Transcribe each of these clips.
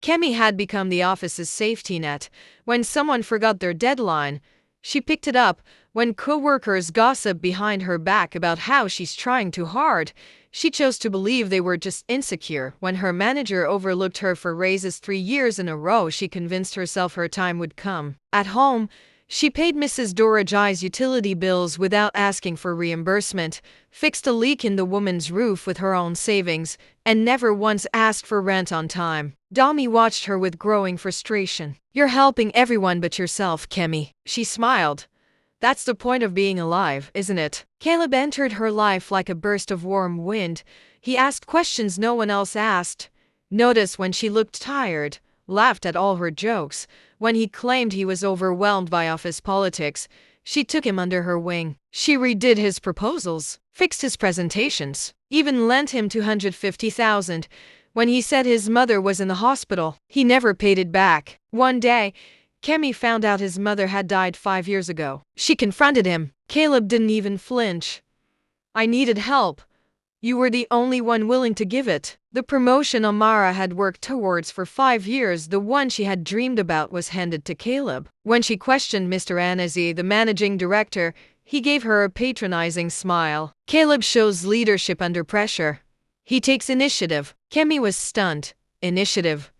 Kemi had become the office's safety net. When someone forgot their deadline, she picked it up. When coworkers gossiped behind her back about how she's trying too hard, she chose to believe they were just insecure. When her manager overlooked her for raises 3 years in a row, she convinced herself her time would come. At home, she paid Mrs. Dorajai's utility bills without asking for reimbursement, fixed a leak in the woman's roof with her own savings, and never once asked for rent on time. Dami watched her with growing frustration. "You're helping everyone but yourself, Kemi." She smiled. "That's the point of being alive, isn't it?" Caleb entered her life like a burst of warm wind. He asked questions no one else asked, noticed when she looked tired, laughed at all her jokes. When he claimed he was overwhelmed by office politics, she took him under her wing. She redid his proposals, fixed his presentations, even lent him $250,000 when he said his mother was in the hospital. He never paid it back. One day, Kemi found out his mother had died 5 years ago. She confronted him. Caleb didn't even flinch. "I needed help. You were the only one willing to give it." The promotion Amara had worked towards for 5 years, the one she had dreamed about, was handed to Caleb. When she questioned Mr. Anazi, the managing director, he gave her a patronizing smile. Caleb shows leadership under pressure. He takes initiative. Kemi was stunned. Initiative.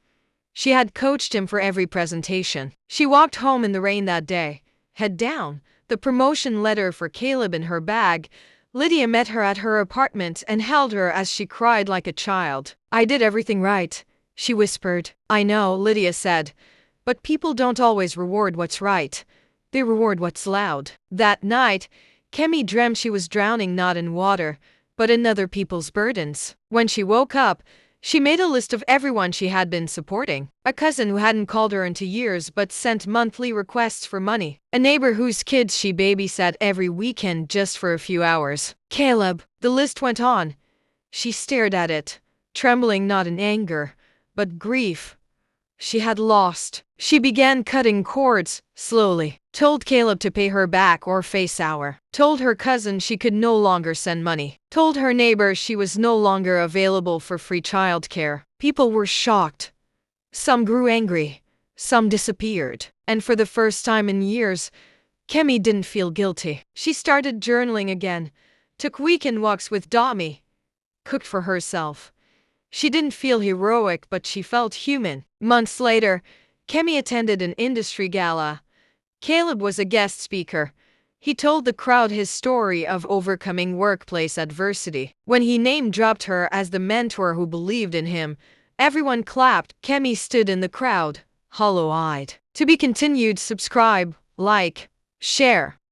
She had coached him for every presentation. She walked home in the rain that day, head down, the promotion letter for Caleb in her bag. Lydia met her at her apartment and held her as she cried like a child. "I did everything right," she whispered. "I know," Lydia said, "but people don't always reward what's right. They reward what's loud." That night, Kemi dreamt she was drowning not in water, but in other people's burdens. When she woke up, she made a list of everyone she had been supporting. A cousin who hadn't called her in 2 years but sent monthly requests for money. A neighbor whose kids she babysat every weekend just for a few hours. Caleb. The list went on. She stared at it, trembling not in anger, but grief. She had lost. She began cutting cords, slowly. Told Caleb to pay her back or face sour. Told her cousin she could no longer send money. Told her neighbor she was no longer available for free childcare. People were shocked. Some grew angry. Some disappeared. And for the first time in years, Kemi didn't feel guilty. She started journaling again, took weekend walks with Dami, cooked for herself. She didn't feel heroic, but she felt human. Months later, Kemi attended an industry gala. Caleb was a guest speaker. He told the crowd his story of overcoming workplace adversity. When he name-dropped her as the mentor who believed in him, everyone clapped. Kemi stood in the crowd, hollow-eyed. To be continued. Subscribe, like, share.